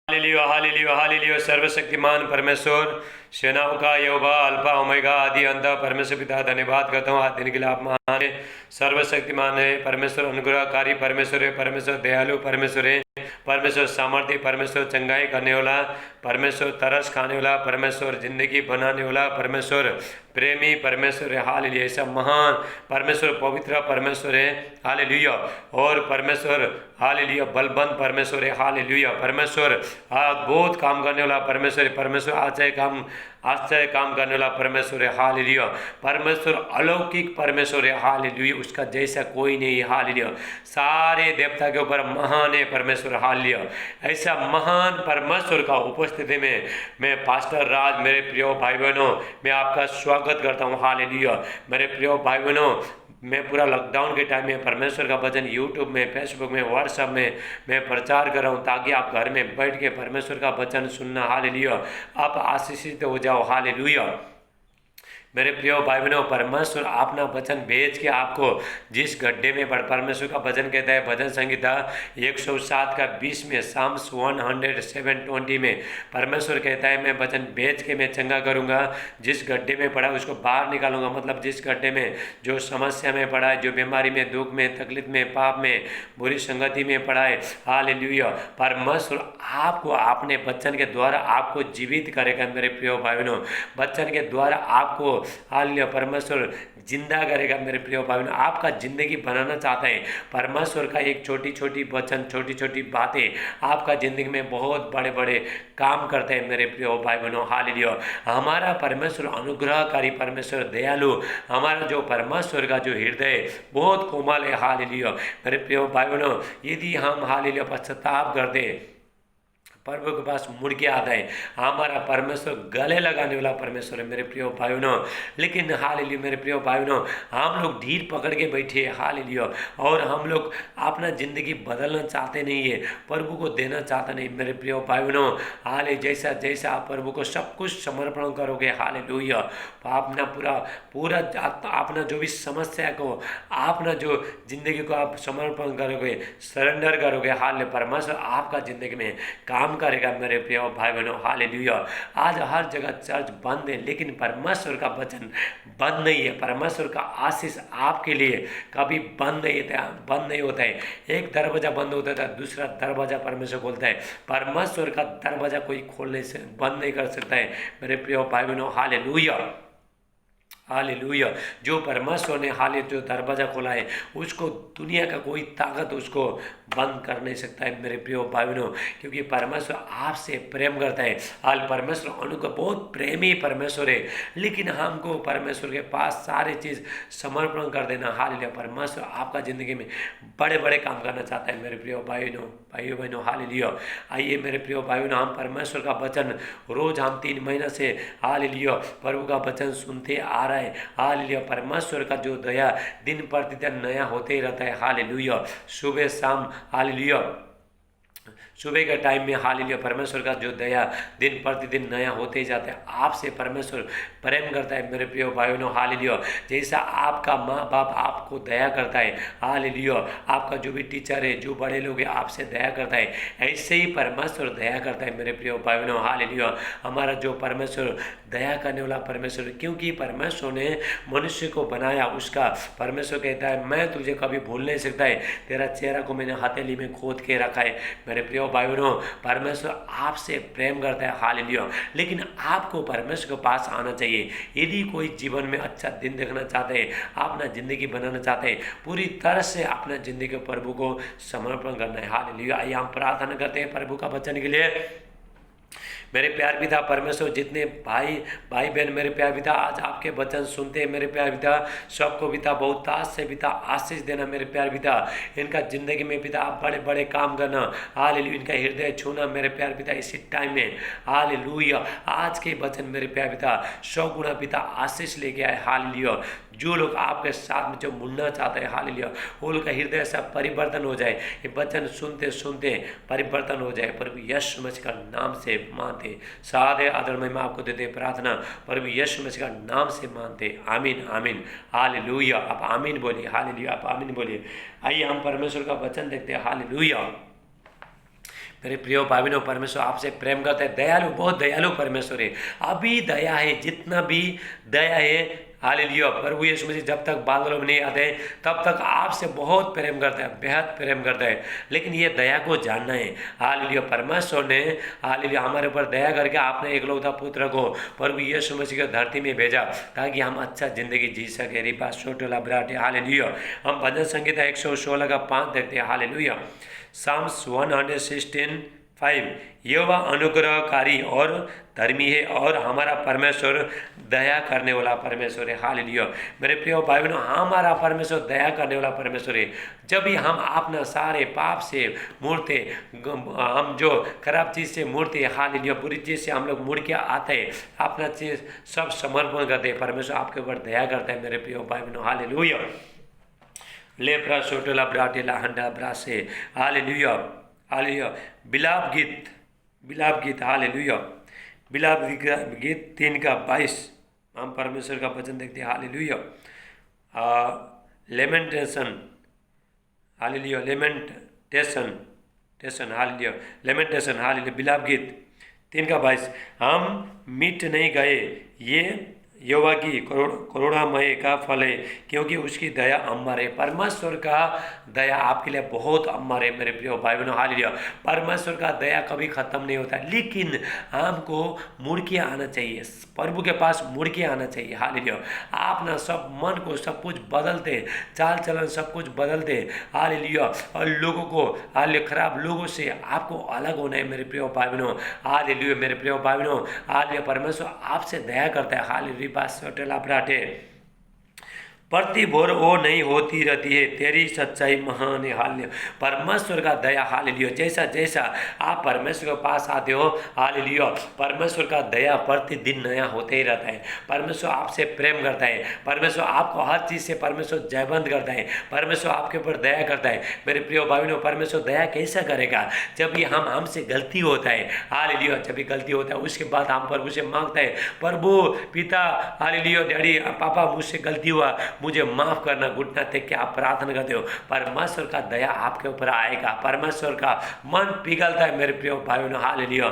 Hallelujah hallelujah hallelujah. सर्वशक्तिमान परमेश्वर, सेनाओं का यहोवा, अल्फा ओमेगा, आदि अंत परमेश्वर पिता, धन्यवाद करता हूँ। आज दिन के लिए आप महान है, सर्वशक्तिमान है परमेश्वर, अनुग्रहकारी परमेश्वर है, परमेश्वर दयालु परमेश्वर है, परमेश्वर सामर्थ्य, परमेश्वर चंगाई करने वाला, परमेश्वर तरस खाने वाला, परमेश्वर जिंदगी बनाने वाला, परमेश्वर प्रेमी परमेश्वर है। हालेलुया। ऐसा महान परमेश्वर, पवित्र परमेश्वर है। हालेलुया। और परमेश्वर हालेलुया बलवंत परमेश्वर है। हालेलुया। परमेश्वर बहुत काम करने वाला परमेश्वर है। परमेश्वर आश्चर्य काम करने वाला परमेश्वर है। हालेलुया। परमेश्वर अलौकिक परमेश्वर है। हालेलुया। उसका जैसा कोई नहीं है। हालेलुया। सारे देवता के ऊपर महान है परमेश्वर। हालेलुया। ऐसा महान परमेश्वर का उपस्थिति में मैं पास्टर राज, मेरे प्रिय भाई बहनों, मैं आपका स्वागत करता हूँ। हालेलुया। मेरे प्रिय भाई बहनों, मैं पूरा लॉकडाउन के टाइम में परमेश्वर का वचन यूट्यूब में, फेसबुक में, व्हाट्सएप में मैं प्रचार कर रहा हूँ, ताकि आप घर में बैठ के परमेश्वर का वचन सुनना। हालेलुया। आप आशीषित हो जाओ। हालेलुया। मेरे प्रिय भाई बहनों, परमेश्वर अपना वचन भेज के आपको जिस गड्ढे में परमेश्वर का वचन कहता है, भजन संहिता 107 का 20 में, साम्स 107:20 में परमेश्वर कहता है, मैं वचन भेज के मैं चंगा करूँगा। जिस गड्ढे में पड़ा उसको बाहर निकालूंगा। मतलब जिस गड्ढे में, जो समस्या में पड़ा है, जो बीमारी में, दुख में, तकलीफ में, पाप में, बुरी संगति में पड़ा है, हालेलुया, परमेश्वर आपको अपने वचन के द्वारा आपको जीवित करेगा। मेरे प्रिय भाई बहनों, वचन के द्वारा आपको हालेलुया परमेश्वर जिंदा करेगा। मेरे प्रिय भाई बहनों, आपका जिंदगी बनाना चाहता है परमेश्वर का। एक छोटी छोटी वचन, छोटी छोटी बातें आपका जिंदगी में बहुत बड़े बड़े काम करते हैं। मेरे प्रिय भाई बहनों, हालेलुया। हमारा परमेश्वर अनुग्रहकारी परमेश्वर, दयालु, हमारा जो परमेश्वर का जो हृदय बहुत कोमल है। हालेलुया। मेरे प्रिय भाई बहनों, यदि हम हालेलुया पश्चाताप करते, प्रभु के पास मुड़ के आता है, हमारा परमेश्वर गले लगाने वाला परमेश्वर है। मेरे प्रिय भाई बहनों, लेकिन हालेलुया मेरे प्रिय भाई बहनों, हम लोग ढील पकड़ के बैठे हैं। हालेलुया। और हम लोग अपना जिंदगी बदलना चाहते नहीं है, प्रभु को देना चाहते नहीं। मेरे प्रिय भाई बहनों, हाले जैसा जैसा आप प्रभु को सब कुछ समर्पण करोगे, हालेलुया, अपना पूरा पूरा अपना जो भी समस्या को, अपना जो जिंदगी को आप समर्पण करोगे, सरेंडर करोगे, हालेलुया, परमेश्वर आपका जिंदगी में काम करेगा। मेरे प्रिय भाई बहनों, हालेलुया। आज हर जगह चर्च बंद है, लेकिन परमेश्वर का वचन बंद नहीं है। परमेश्वर का आशीष आपके लिए कभी बंद नहीं होता है। एक दरवाजा बंद होता था, दूसरा दरवाजा परमेश्वर खोलता है। परमेश्वर का दरवाजा कोई खोलने से बंद नहीं कर सकता है। मेरे प्रिय भाई बहनों, हालेलुया हालेलुया। जो परमेश्वर ने हाल जो दरवाजा खोला है, उसको दुनिया का कोई ताकत उसको बंद कर नहीं सकता है। मेरे प्रिय भाई बहनों, क्योंकि परमेश्वर आपसे प्रेम करता है। हाल परमेश्वर अनुग्रह बहुत प्रेमी परमेश्वर है, लेकिन हमको परमेश्वर के पास सारी चीज़ समर्पण कर देना। हालेलुया। परमेश्वर आपका ज़िंदगी में बड़े बड़े काम करना चाहता है। मेरे प्रिय भाइयों बहनों, हालेलुया। आइए मेरे प्रिय भाई बहनों, हम परमेश्वर का वचन रोज हम 3 महीना से हालेलुया प्रभु का वचन सुनते आ रहे हैं। हालेलुया। परमेश्वर का जो दया दिन प्रतिदिन नया होते ही रहता है। हालेलुया। सुबह शाम, हालेलुया, सुबह के टाइम में, हालेलुया, परमेश्वर का जो दया दिन प्रतिदिन नया होते ही जाता है। आपसे परमेश्वर प्रेम करता है। मेरे प्रिय भाई बहनों, हालेलुया। जैसा आपका माँ बाप आपको दया करता है, हालेलुया, आपका जो भी टीचर है, जो बड़े लोग हैं, आपसे दया करता है, ऐसे ही परमेश्वर दया करता है। मेरे प्रिय भाई बहनों, हालेलुया। हमारा जो परमेश्वर दया करने वाला परमेश्वर, क्योंकि परमेश्वर ने मनुष्य को बनाया, उसका परमेश्वर कहता है, मैं तुझे कभी भूल नहीं सकता है, तेरा चेहरा को मैंने हथेली में खोद के रखा है। मेरे प्रिय भाई बहनों, परमेश्वर आपसे प्रेम करता है। हालेलुया। लेकिन आपको परमेश्वर के पास आना चाहिए। यदि कोई जीवन में अच्छा दिन देखना चाहते हैं, अपना जिंदगी बनाना चाहते हैं, पूरी तरह से अपना जिंदगी प्रभु को समर्पण करना है। हालेलुया। आइए हम प्रार्थना करते हैं प्रभु का वचन के लिए। मेरे प्यार पिता परमेश्वर, जितने भाई बहन मेरे प्यार पिता आज आपके वचन सुनते हैं, मेरे प्यार पिता सबको पिता बहुत ताज से पिता आशीष देना। मेरे प्यार पिता इनका जिंदगी में पिता आप बड़े बड़े काम करना। हालेलुया। इनका हृदय छूना मेरे प्यार पिता इसी टाइम में। हालेलुया। आज के वचन मेरे प्यार पिता 100 गुना पिता आशीष लेके आए। हालेलुया। जो लोग आपके साथ में जो मुड़ना चाहते हैं, हालेलुया, वो लोग का हृदय से परिवर्तन हो जाए। ये वचन सुनते सुनते परिवर्तन हो जाए। प्रभु यीशु मसीह का नाम से मानते, सादे आदर महिमा आपको देते प्रार्थना प्रभु यीशु मसीह का नाम से मानते। आमीन आमीन। हालेलुया। आप आमीन बोलिए। हालेलुया। आप आमीन बोलिए। आइए हम परमेश्वर का वचन देखते हैं। हालेलुया। मेरे प्रिय भाई बहनों, परमेश्वर आपसे प्रेम करता है, दयालु, बहुत दयालु परमेश्वर है। अभी दया है, जितना भी दया है, हालेलुया। प्रभु यीशु मसीह जब तक बादलों में नहीं आते तब तक आपसे बहुत प्रेम करता है, बेहद प्रेम करता है। लेकिन ये दया को जानना है, हालेलुया। परमेश्वर ने, हालेलुया, हमारे ऊपर दया करके आपने एकलौता पुत्र को, प्रभु यीशु मसीह को धरती में भेजा ताकि हम अच्छा जिंदगी जी सके। रिपा सोटोला ब्राटे, हालेलुया। हम भजन संगीता 116 का 5 देखते हैं, हालेलुया। साम्स 116:5, यहोवा अनुग्रहकारी और धर्मी है और हमारा परमेश्वर दया करने वाला परमेश्वर है, हालेलुया। मेरे प्रिय भाई बहनों, हमारा परमेश्वर दया करने वाला परमेश्वर है। जब भी हम अपना सारे पाप से मुड़ते, हम जो खराब चीज़ से मुड़ते, हालेलुया, बुरी चीज़ से हम लोग मुड़ के आते हैं, अपना चीज़ सब समर्पण करते हैं, परमेश्वर आपके ऊपर दया करता है मेरे प्रिय भाई बहनों, हालेलुया। लेप्रा सोटोला ब्राटेला हंडा ब्रासे, हालेलुया, हालेलुया। बिलाप गीत, हालेलुया। बिलाप गीत 3:22 हम परमेश्वर का वचन देखते हैं, hallelujah. Lamentation, hallelujah, lamentation, hallelujah, lamentation, hallelujah. बिलाप गीत 3:22, हम मिट नहीं गए, ये यहोवा की करुणामय का फल है, क्योंकि उसकी दया अमर है। परमेश्वर का दया आपके लिए बहुत अमर है मेरे प्रिय भाई बहनों, हालेलुया। परमेश्वर का दया कभी खत्म नहीं होता, लेकिन हमको मुड़ के आना चाहिए, प्रभु के पास मुड़ के आना चाहिए, हालेलुया। आप ना सब मन को सब कुछ बदलते, चाल चलन सब कुछ बदलते, हालेलुया, और लोगों को, हालेलुया, खराब लोगों से आपको अलग होना है मेरे प्रिय भाई बहनों, हालेलुया। मेरे प्रिय भाई बहनों, हालेलुया, परमेश्वर आपसे दया करता है, हालेलुया। प्रति भोर वो नहीं होती रहती है, तेरी सच्चाई महान है, हालेलुया। परमेश्वर का दया, हालेलुया, जैसा जैसा आप परमेश्वर के पास आते हो, हालेलुया, परमेश्वर का दया प्रतिदिन नया होते ही रहता है। परमेश्वर आपसे प्रेम करता है, परमेश्वर आपको हर चीज़ से परमेश्वर जयबंद करता है, परमेश्वर आपके ऊपर दया करता है। मेरे प्रिय भाइयों, परमेश्वर दया कैसा करेगा? जब भी हमसे गलती होता है, हालेलुया, जब भी गलती होता है उसके बाद हम प्रभु से मांगते हैं, प्रभु पिता, हालेलुया, डैडी, पापा, मुझसे गलती हुआ, मुझे माफ करना, घुटना टेक के आप प्रार्थना करते हो, परमेश्वर का दया आपके ऊपर आएगा, परमेश्वर का मन पिघलता है मेरे प्रिय भाइयों, हालेलुया।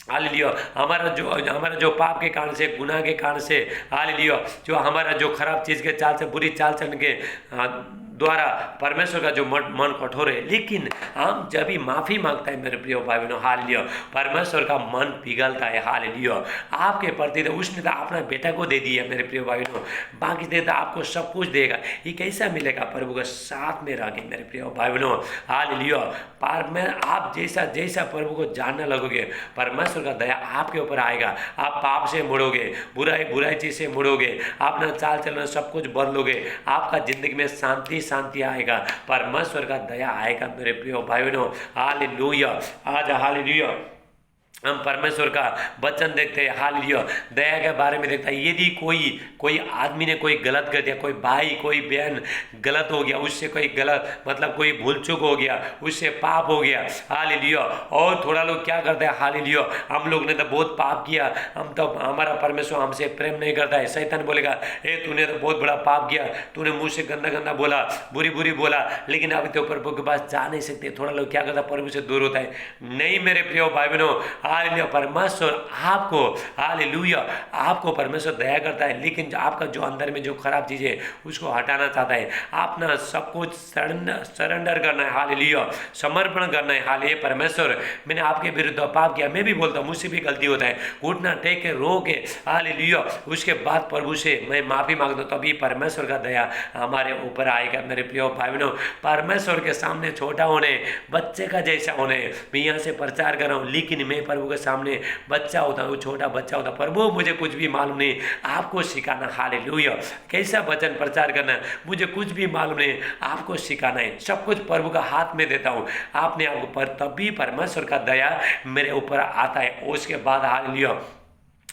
हालेलुया, हमारा जो पाप के कारण से, गुनाह के कारण से, हालेलुया, जो हमारा जो खराब चीज़ के चाल से, बुरी चाल चलन के द्वारा परमेश्वर का जो मन कठोर है, लेकिन हम जब भी माफ़ी मांगता है मेरे प्रिय भाई बहनों, हालेलुया, परमेश्वर का मन पिघलता है, हालेलुया। आपके प्रति तो उसने तो अपना बेटा को दे दिया मेरे प्रिय भाई बहनों, बाकी देता आपको सब कुछ देगा। ये कैसा मिलेगा? प्रभु के साथ में रह के मेरे प्रिय भाई बहनों, हालेलुया। आप जैसा जैसा प्रभु को जानने लगोगे, परमेश्वर का दया आपके ऊपर आएगा, आप पाप से मुड़ोगे, बुराई चीज़ से मुड़ोगे, अपना चाल चलन सब कुछ बदलोगे, आपका जिंदगी में शांति आएगा, परमेश्वर का दया आएगा मेरे प्रिय भाई बहनों, हालेलुया। आज हालेलुया हम परमेश्वर का वचन देखते हैं, हालेलुया, दया के बारे में देखता है। यदि कोई आदमी ने कोई गलत कर दिया, कोई भाई कोई बहन गलत हो गया, उससे कोई गलत मतलब कोई भूल चूक हो गया, उससे पाप हो गया, हालेलुया। और थोड़ा लोग क्या करते हैं, हालेलुया, हम लोग ने तो बहुत पाप किया, हम तो हमारा परमेश्वर हमसे प्रेम नहीं करता है। शैतान बोलेगा, ए तूने तो बहुत बड़ा पाप किया, तूने मुझसे गंदा बोला, बुरी बोला, लेकिन अभी तो प्रभु के पास जा नहीं सकते। थोड़ा लोग क्या करता है, प्रभु से दूर होता है। नहीं मेरे प्रिय भाई बहनों, हालेलुया, परमेश्वर आपको, हालेलुया, आपको परमेश्वर दया करता है, लेकिन आपका जो अंदर में जो खराब चीज़ है उसको हटाना चाहता है। अपना सब कुछ सरेंडर करना है, हालेलुया, समर्पण करना है। हालेलुया, परमेश्वर मैंने आपके विरुद्ध पाप किया, मैं भी बोलता हूँ मुझसे भी गलती होता है, घुटना टेक के रो के, हालेलुया, उसके बाद प्रभु से मैं माफ़ी मांगता हूँ, तभी परमेश्वर का दया हमारे ऊपर आएगा मेरे प्रिय भाई बहनों। परमेश्वर के सामने छोटा होने, बच्चे का जैसा होने, मैं यहाँ से प्रचार कर रहा हूँ, लेकिन मैं प्रभु के सामने बच्चा होता हूँ, छोटा बच्चा होता, प्रभु मुझे कुछ भी मालूम नहीं, आपको सिखाना, हालेलुया, कैसा वचन प्रचार करना मुझे कुछ भी मालूम नहीं, आपको सिखाना है। सब कुछ प्रभु का हाथ में देता हूँ, आपने आपको पर, तभी परमेश्वर का दया मेरे ऊपर आता है। उसके बाद हालेलुया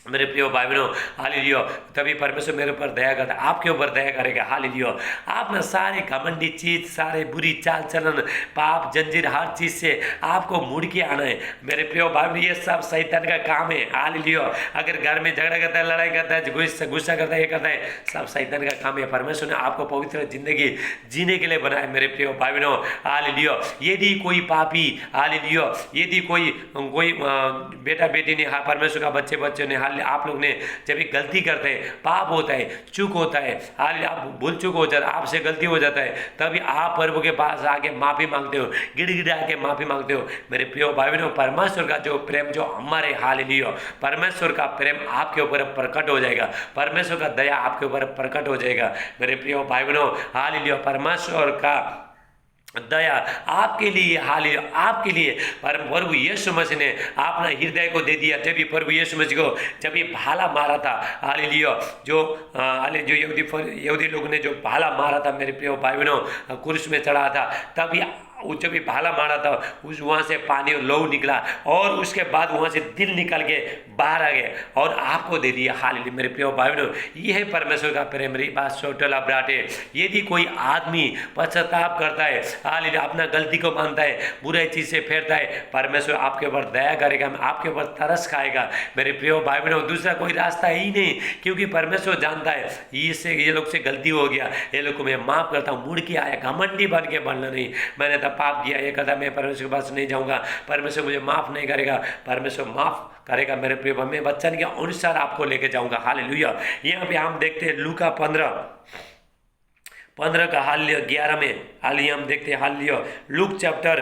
मेरे प्रिय भाई बहनों, हालेलुया, तभी परमेश्वर मेरे ऊपर दया करता है, आपके ऊपर दया करेगा। हालेलुया, आप ना सारे घमंडी चीज, सारे बुरी चाल चलन, पाप, जंजीर, हर चीज से आपको मुड़ के आना है मेरे प्रिय भाई बहनों। ये सब शैतान का काम है। हालेलुया, अगर घर में झगड़ा करता है, लड़ाई करता है, गुस्सा करता है, ये करता है, सब शैतान का काम है। परमेश्वर ने आपको पवित्र जिंदगी जीने के लिए बनाया मेरे प्रिय भाई बहनों। हालेलुया, यदि कोई पापी, हालेलुया, यदि कोई कोई बेटा बेटी ने, परमेश्वर का बच्चे ने, आप लोग ने जब भी गलती करते हैं, पाप होता है, चूक होता है, आप भूल चूक हो जाता है, आपसे गलती हो जाता है, तभी आप प्रभु के पास आके माफी मांगते हो, गिड़गिड़ा के माफी मांगते हो मेरे प्रिय भाई बहनों। परमेश्वर का जो प्रेम जो हमारे, हालेलुया, परमेश्वर का प्रेम आपके ऊपर प्रकट हो जाएगा, परमेश्वर का दया आपके ऊपर प्रकट हो जाएगा मेरे प्रिय भाई बहनों। हालेलुया, परमेश्वर का दया आपके लिए, हालेलुया, आपके लिए प्रभु यीशु मसीह ने अपना हृदय को दे दिया। जब भी प्रभु यीशु मसीह को जब भी भाला मारा था, हालेलुया, जो यहूदी लोग ने जो भाला मारा था मेरे प्रिय भाई बहनों, क्रूस में चढ़ा था, तभी जब भी भाला मारा था, उस वहाँ से पानी और लहू निकला, और उसके बाद वहाँ से दिल निकल के बाहर आ गए और आपको दे दिया। हालेलुया मेरे प्रिय भाई बहनों, ये है परमेश्वर का प्रेम। मेरी बात सोटला ब्राटे, यदि कोई आदमी पश्चाताप करता है, हालेलुया, अपना गलती को मानता है, बुराई चीज से फेरता है, परमेश्वर आपके ऊपर दया करेगा, आपके ऊपर तरस खाएगा मेरे प्रिय भाई बहनों। दूसरा कोई रास्ता ही नहीं, क्योंकि परमेश्वर जानता है ये लोग से गलती हो गया, ये लोग को मैं माफ करता हूँ, मुड़ के आया, घमंडी बन के बनना नहीं, मैंने पाप किया, ये कदम मैं परमेश्वर के पास नहीं जाऊंगा, परमेश्वर मुझे माफ नहीं करेगा, परमेश्वर माफ करेगा मेरे प्रिय, मैं वचन के अनुसार आपको लेके जाऊंगा। हालेलुया, यहाँ पे हम देखते हैं लूका 15 का हालेलुया 11 में, हालेलुया हम देखते हैं, हालेलुया लूक चैप्टर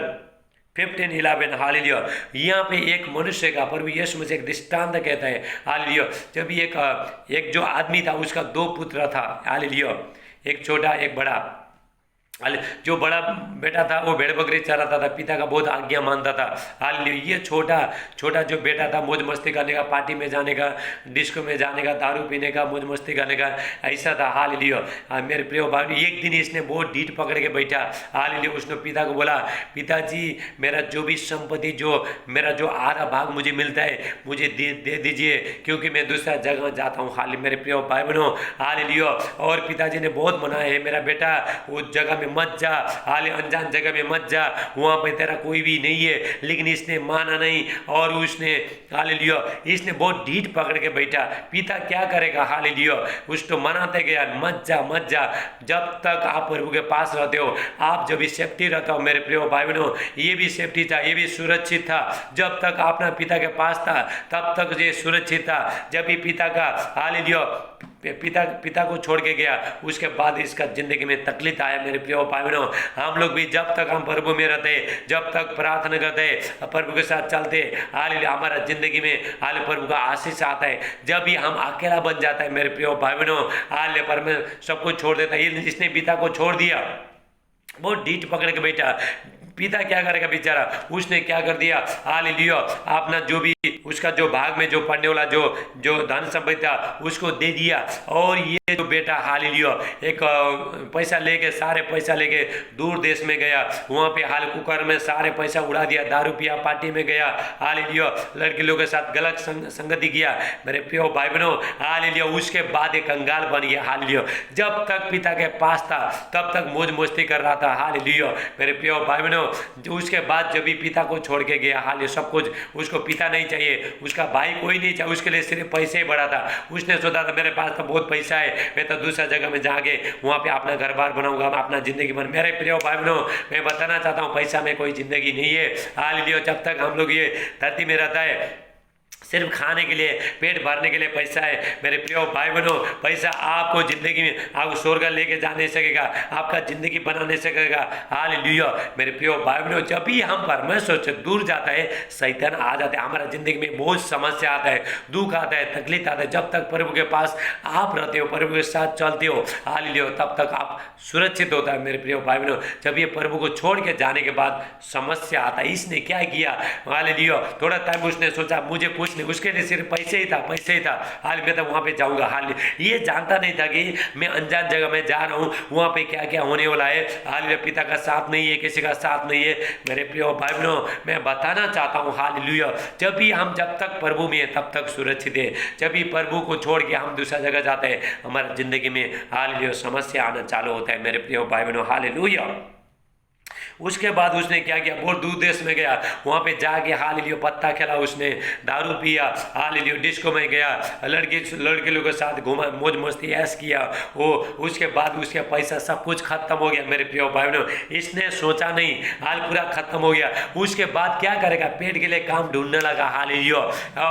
15:11, हालेलुया, यहाँ पे एक मनुष्य का प्रभु यीशु मसीह एक दृष्टांत कहता है। हालेलुया, जब एक जो आदमी था, उसका 2 पुत्र था, हालेलुया, एक छोटा एक बड़ा। जो बड़ा बेटा था वो भेड़ बकरी चराता था, पिता का बहुत आज्ञा मानता था। हालेलुया, ये छोटा जो बेटा था, मौज मस्ती करने का, पार्टी में जाने का, डिस्को में जाने का, दारू पीने का, मौज मस्ती करने का, ऐसा था। हालेलुया मेरे प्रिय भाई, एक दिन इसने बहुत ढीठ पकड़ के बैठा। हालेलुया, उसने पिता को बोला, पिताजी मेरा जो भी संपत्ति, मेरा जो आधा भाग मुझे मिलता है, मुझे दे दीजिए, क्योंकि मैं दूसरा जगह जाता हूँ। हालेलुया मेरे प्रिय भाई बहनों, हालेलुया, और पिताजी ने बहुत मना है, मेरा बेटा उस जगह में मत जा, हाले अनजान जगह में मत जा, वहां पे तेरा कोई भी नहीं है। लेकिन इसने माना नहीं, और उसने, हालेलुया, इसने बहुत ढीठ पकड़ के बैठा। पिता क्या करेगा, हालेलुया, उसको मनाते गया, मत जा, जब तक आप प्रभु के पास रहते हो, आप जब भी सेफ्टी रहता हो मेरे प्रिय भाई बहनों, ये भी सेफ्टी था, ये भी सुरक्षित था। जब तक अपना पिता के पास था, तब तक ये सुरक्षित था। जब भी पिता का, हालेलुया, पिता को छोड़ के गया, उसके बाद इसका जिंदगी में तकलीफ आया मेरे प्रिय भाई बहनों। हम लोग भी जब तक हम प्रभु में रहते, जब तक प्रार्थना करते, प्रभु के साथ चलते, हालेलुया, हमारा जिंदगी में हालेलुया प्रभु का आशीष आता है। जब भी हम अकेला बन जाता है मेरे प्रिय भाई बहनों, हालेलुया परमेश्वर सब कुछ छोड़ देता है। इसने पिता को छोड़ दिया, बहुत ढीठ पकड़ के बैठा। पिता क्या करेगा बेचारा, उसने क्या कर दिया, हालेलुया, अपना जो भी उसका जो भाग में जो पड़ने वाला जो धन संपत्ति था, उसको दे दिया। और ये जो बेटा, हालेलुया, एक सारे पैसा लेके दूर देश में गया, वहाँ पे हाल कुकर में सारे पैसा उड़ा दिया, दारू पिया, पार्टी में गया, हालेलुया, लड़की लोगों के साथ गलत संगति किया मेरे प्रिय भाई बहनों। हालेलुया, उसके बाद एक कंगाल बन गया। हालेलुया, जब तक पिता के पास था, तब तक मौज मस्ती कर रहा था। हालेलुया मेरे प्रिय भाई बहनों, उसके बाद जब भी पिता को छोड़ के गया, हाल सब कुछ, उसको पिता नहीं चाहिए, उसका भाई कोई नहीं चाहिए, उसके लिए सिर्फ पैसे ही बड़ा था। उसने सोचा था मेरे पास तो बहुत पैसा है, मैं तो दूसरा जगह में जाके वहाँ पे अपना घर बार बनाऊंगा, अपना जिंदगी बन। मेरे प्रिय भाई बहनों, मैं बताना चाहता हूँ, पैसा में कोई जिंदगी नहीं है। हालेलुया, जब तक हम लोग ये धरती में रहता है, सिर्फ खाने के लिए, पेट भरने के लिए पैसा है मेरे प्रिय भाई बहनों। पैसा आपको जिंदगी में, आपको स्वर्ग लेके जा नहीं सकेगा, आपका जिंदगी बना नहीं सकेगा। हालेलुया मेरे प्रिय भाई बहनों, जब भी हम परमेश्वर से दूर जाता है, शैतान आ जाता है, हमारा जिंदगी में बहुत समस्या आता है, दुख आता है, तकलीफ आता है। जब तक प्रभु के पास आप रहते हो, प्रभु के साथ चलते हो, हालेलुया, तब तक आप सुरक्षित होता है मेरे प्रिय भाई बहनों। जब ये प्रभु को छोड़ के जाने के बाद समस्या आता है। इसने क्या किया, हालेलुया, थोड़ा टाइम उसने सोचा मुझे कुछ उसने, उसके लिए सिर्फ पैसे ही था, पैसे ही था। हाल मैं तो वहाँ पे जाऊँगा, हाल ये जानता नहीं था कि मैं अनजान जगह में जा रहा हूँ, वहाँ पे क्या क्या होने वाला है। हाल मेरे पिता का साथ नहीं है, किसी का साथ नहीं है। मेरे प्रिय भाई बहनों, मैं बताना चाहता हूँ हालेलुया, जब भी हम जब तक प्रभु में हैं तब तक सुरक्षित है। जब भी प्रभु को छोड़ के हम दूसरा जगह जाते हैं, हमारी जिंदगी में हालेलुया समस्या आना चालू होता है मेरे प्रिय भाई बहनों, हालेलुया। उसके बाद उसने क्या किया, बहुत दूर देश में गया, वहाँ पे जाके हालेलुया पत्ता खेला, उसने दारू पिया, हालेलुया डिस्को में गया, लड़के लोगों के साथ घूमा, मौज मस्ती ऐश किया वो। उसके बाद उसका पैसा सब कुछ खत्म हो गया मेरे प्रिय भाई बहनों। इसने सोचा नहीं, हाल पूरा खत्म हो गया। उसके बाद क्या करेगा, पेट के लिए काम ढूंढने लगा हालेलुया।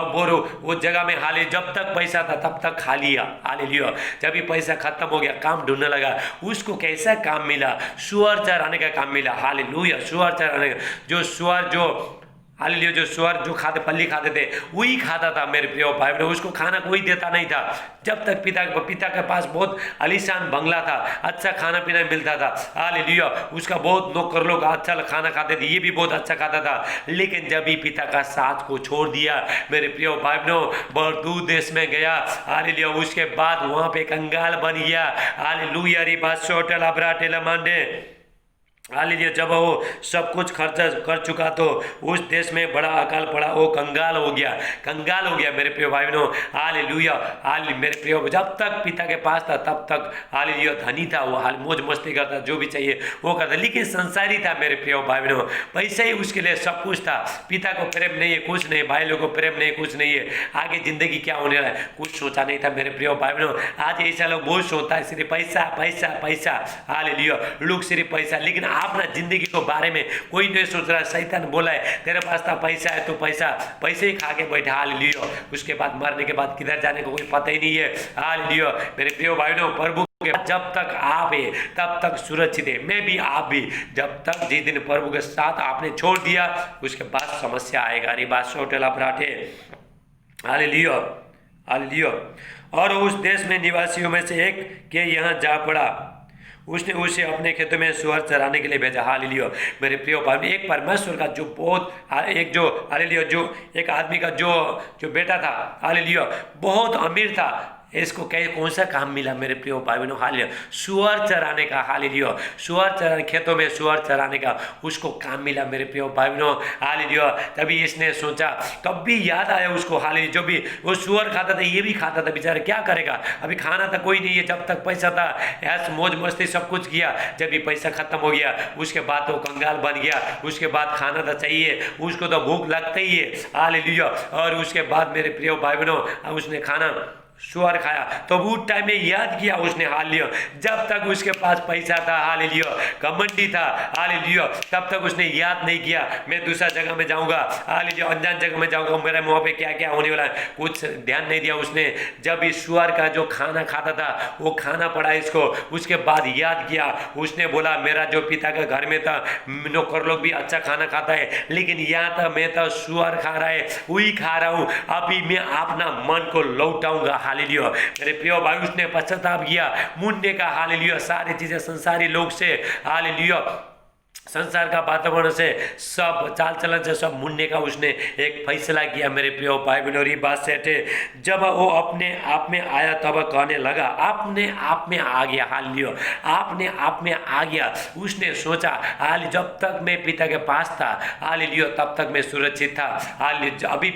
बोलो वो जगह में हाले जब तक पैसा था तब तक खा लिया हालेलुया। जब भी पैसा खत्म हो गया काम ढूंढने लगा। उसको कैसा काम मिला, सुअर चराने का काम मिला हालेलुया। सुअर चराने, जो सुअर जो हालेलुया, जो सुअर जो खाते पल्ली खाते थे वही खाता था मेरे प्रिय भाई बहनों। उसको खाना कोई देता नहीं था। जब तक पिता के पास बहुत आलीशान बंगला था, अच्छा खाना पीना मिलता था हालेलुया, उसका बहुत नौकर लोग अच्छा खाना खाते थे, ये भी बहुत अच्छा खाता था। लेकिन जब भी पिता का साथ को छोड़ दिया मेरे प्रिय भाई बहनों, बहुत दूर देश में गया हालेलुया। उसके बाद वहाँ पे कंगाल बन गया हालेलुया। री बात सोटल अबराटेला मांडे हालेलुया। जब वो सब कुछ खर्चा कर चुका तो उस देश में बड़ा अकाल पड़ा, वो कंगाल हो गया, कंगाल हो गया मेरे प्रिय भाई बहनों हालेलुया। मेरे प्रिय, जब तक पिता के पास था तब तक हालेलुया धनी था, वो हाल मौज मस्ती करता, जो भी चाहिए वो करता, लेकिन संसारी था मेरे प्रिय भाई बहनों। पैसा ही उसके लिए सब कुछ था। पिता को प्रेम नहीं है, कुछ नहीं, भाई लोगों को प्रेम नहीं, कुछ नहीं है। आगे जिंदगी क्या होने वाला है कुछ सोचा नहीं था मेरे प्रिय भाई बहनों। आज ऐसा लोग बहुत सोचता है, सिर्फ पैसा पैसा पैसा हालेलुया, लोग सिर्फ पैसा, लेकिन अपना जिंदगी के बारे में कोई नहीं सोच रहा। शैतान बोला है तेरे पास तो पैसा है तो पैसा, पैसे ही खा के बैठा हालेलुया। उसके बाद मरने के बाद किधर जाने को कोई पता ही नहीं है हालेलुया। मेरे प्रिय भाइयों, प्रभु जब तक आप है तब तक सुरक्षित है, मैं भी आप भी। जब तक जिस दिन प्रभु के साथ आपने छोड़ दिया उसके बाद समस्या आएगा। अरे बात सोटेला पराठे हालेलुया हालेलुया। और उस देश में निवासियों में से एक के यहाँ जा पड़ा, उसने उसे अपने खेतों में सुअर चराने के लिए भेजा हालेलुया। मेरे प्रिय भाई, एक परमेश्वर का जो बहुत एक जो हालेलुया, जो एक आदमी का जो बेटा था हालेलुया, बहुत अमीर था। इसको कौन सा काम मिला मेरे प्रिय भाई बहनों, हालेलुया सुअर चराने का हालेलुया। सुअर चराने, खेतों में सुअर चराने का उसको काम मिला मेरे प्रिय भाई बहनों हालेलुया। तभी इसने सोचा, तब भी याद आया उसको हालेलुया, जो भी वो सुअर खाता था ये भी खाता था, बेचारा क्या करेगा, अभी खाना था कोई नहीं है। जब तक पैसा था ऐस मौज मस्ती सब कुछ किया, जब भी पैसा खत्म हो गया उसके बाद वो कंगाल बन गया। उसके बाद खाना तो चाहिए, उसको तो भूख लगता ही है हालेलुया। और उसके बाद मेरे प्रिय भाई बहनों उसने खाना सुअर खाया, तो वो टाइम में याद किया उसने हालेलुया। जब तक उसके पास पैसा था हालेलुया, घमंडी था हालेलुया, तब तक उसने याद नहीं किया मैं दूसरा जगह में जाऊंगा हालेलुया, अनजान जगह में जाऊंगा, मेरे मुंह पे क्या क्या होने वाला है, कुछ ध्यान नहीं दिया उसने। जब इस सुअर का जो खाना खाता था वो खाना पड़ा इसको, उसके बाद याद किया उसने, बोला मेरा जो पिता का घर में था नौकर लोग भी अच्छा खाना खाता है, लेकिन यहाँ था मैं तो सुअर खा रहा है, वही खा रहा हूँ, अभी मैं अपना मन को लौटाऊंगा हालेलुया। मेरे प्रिय भाई, उसने पश्चाताप किया मुंडे का हालेलुया, सारी चीजें संसारी लोग से हालेलुया, संसार का वातावरण से, सब चाल चलन से सब मुन्ने का उसने एक फैसला किया मेरे प्रिय भाई बहनों। बात से थे जब वो अपने आप में आया तब कहने लगा, अपने आप में आ गया हालेलुया, अपने आप में आ गया। उसने सोचा हाल जब तक मैं पिता के पास था हालेलुया तब तक मैं सुरक्षित था हालेलुया, अभी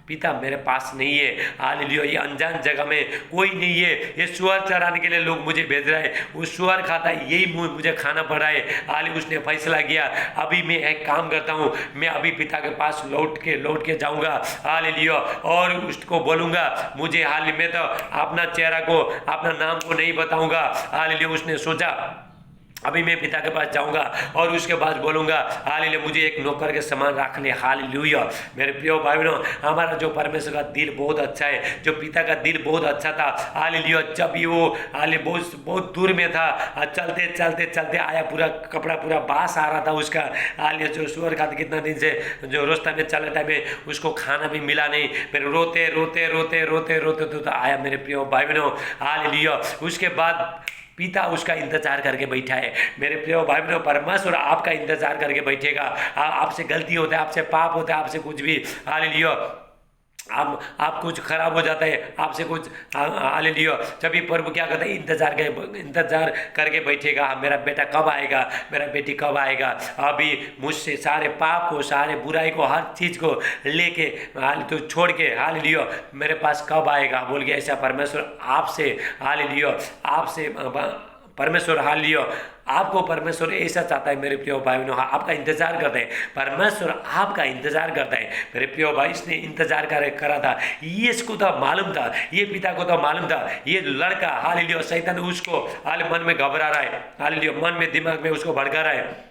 पिता मेरे पास नहीं है हालेलुया, ये अनजान जगह में कोई नहीं है, ये सुअर चराने के लिए लोग मुझे भेज रहे हैं, वो सुअर खाता है यही मुझे खाना पड़ रहा है हालेलुया। उसने फैसला किया अभी मैं एक काम करता हूँ, मैं अभी पिता के पास लौट के जाऊँगा हालेलुया, और उसको बोलूँगा मुझे हाल में तो अपना चेहरा को अपना नाम को नहीं बताऊँगा हालेलुया। उसने सोचा अभी मैं पिता के पास जाऊंगा और उसके बाद बोलूंगा हालेलुया मुझे एक नौकर के समान रख ले हालेलुया। मेरे प्रिय भाई बहनों, हमारा जो परमेश्वर का दिल बहुत अच्छा है, जो पिता का दिल बहुत अच्छा था हालेलुया। जब भी वो बहुत दूर में था, चलते चलते चलते आया, पूरा कपड़ा पूरा बास आ रहा था उसका हालेलुया। जो सुअर खाते कितना दिन से जो रास्ता में चलने टाइम में उसको खाना भी मिला नहीं, मेरे रोते रोते रोते रोते रोते तो आया मेरे प्रिय भाई बहनों हालेलुया। उसके बाद पिता उसका इंतजार करके बैठा है मेरे प्रिय भाई बहनों। परमेश्वर आपका इंतजार करके बैठेगा। आपसे गलती होता है, आपसे पाप होता है, आपसे कुछ भी हालेलुया आप कुछ खराब हो जाता है, आपसे कुछ हालेलुया। जब भी प्रभु क्या करता है, इंतजार करके बैठेगा, मेरा बेटा कब आएगा, मेरा बेटी कब आएगा, अभी मुझसे सारे पाप को, सारे बुराई को, हर चीज़ को लेके तो छोड़ के हालेलुया मेरे पास कब आएगा बोल के ऐसा परमेश्वर आपसे हालेलुया आपसे परमेश्वर हालेलुया आपको परमेश्वर ऐसा चाहता है मेरे प्रिय भाई बहनों, आपका इंतजार करते हैं, परमेश्वर आपका इंतजार करता है मेरे प्रिय भाई। इसने इंतजार करा था, ये इसको तो मालूम था, ये पिता को तो मालूम था ये लड़का हालेलुया शैतान उसको मन में घबरा रहा है, हालेलुया मन में दिमाग में उसको भड़का रहा है